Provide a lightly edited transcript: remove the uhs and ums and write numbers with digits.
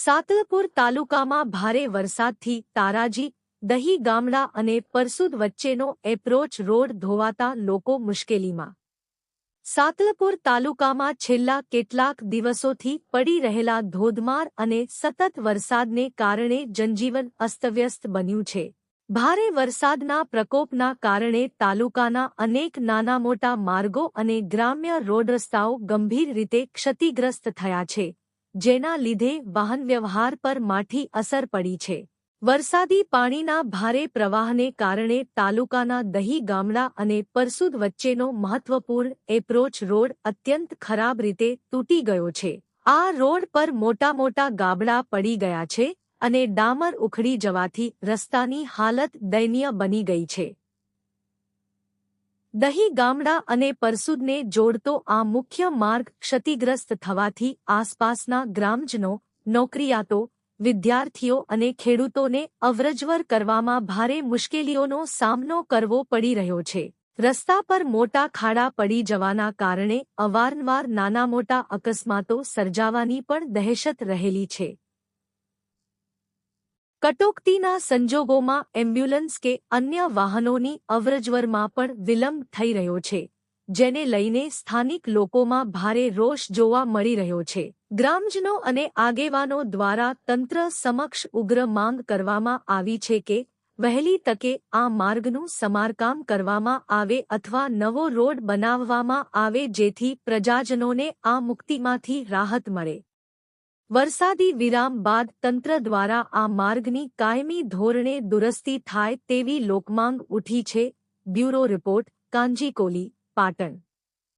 સાતલપુર તાલુકામાં ભારે વરસાદથી તારાજી, દહી ગામડા અને પરસુદ વચ્ચેનો એપ્રોચ રોડ ધોવાતા લોકો મુશ્કેલીમાં। સાતલપુર તાલુકામાં છેલ્લા કેટલાક દિવસોથી પડી રહેલા ધોધમાર અને સતત વરસાદને કારણે જનજીવન અસ્તવ્યસ્ત બન્યું છે। ભારે વરસાદના પ્રકોપના કારણે તાલુકાના અનેક નાના મોટા માર્ગો અને ગ્રામ્ય રોડ રસ્તાઓ ગંભીર રીતે ક્ષતિગ્રસ્ત થયા છે, જેના લીધે વાહનવ્યવહાર પર માઠી અસર પડી છે। વરસાદી પાણીના ભારે પ્રવાહને કારણે તાલુકાના દહી ગામડા અને પરસુદ વચ્ચેનો મહત્વપૂર્ણ એપ્રોચ રોડ અત્યંત ખરાબ રીતે તૂટી ગયો છે। આ રોડ પર મોટા ગાબડા પડી ગયા છે અને ડામર ઉખડી જવાથી રસ્તાની હાલત દયનીય બની ગઈ છે। દહી ગામડા અને પરસુદને જોડતો આ મુખ્ય માર્ગ ક્ષતિગ્રસ્ત થવાથી આસપાસના ગ્રામજનો, નોકરિયાતો, વિદ્યાર્થીઓ અને ખેડૂતોને અવરજવર કરવામાં ભારે મુશ્કેલીઓનો સામનો કરવો પડી રહ્યો છે। રસ્તા પર મોટા ખાડા પડી જવાના કારણે અવારનવાર નાના મોટા અકસ્માતો સર્જાવાની પણ દહેશત રહેલી છે। કટોકટીના સંજોગોમાં એમ્બ્યુલન્સ કે અન્ય વાહનોની અવરજવરમાં પણ વિલંબ થઈ રહ્યો છે, જેને લઈને સ્થાનિક લોકોમાં ભારે રોષ જોવા મળી રહ્યો છે। ગ્રામજનો અને આગેવાનો દ્વારા તંત્ર સમક્ષ ઉગ્ર માંગ કરવામાં આવી છે કે વહેલી તકે આ માર્ગનું સમારકામ કરવામાં આવે અથવા નવો રોડ બનાવવામાં આવે, જેથી પ્રજાજનોને આ મુક્તિમાંથી રાહત મળે। વરસાદી વિરામ બાદ તંત્ર દ્વારા આ માર્ગની કાયમી ધોરણે દુરસ્તી થાય તેવી લોકમાંગ ઉઠી છે। બ્યુરો રિપોર્ટ, કાંજી કોલી, પાટણ।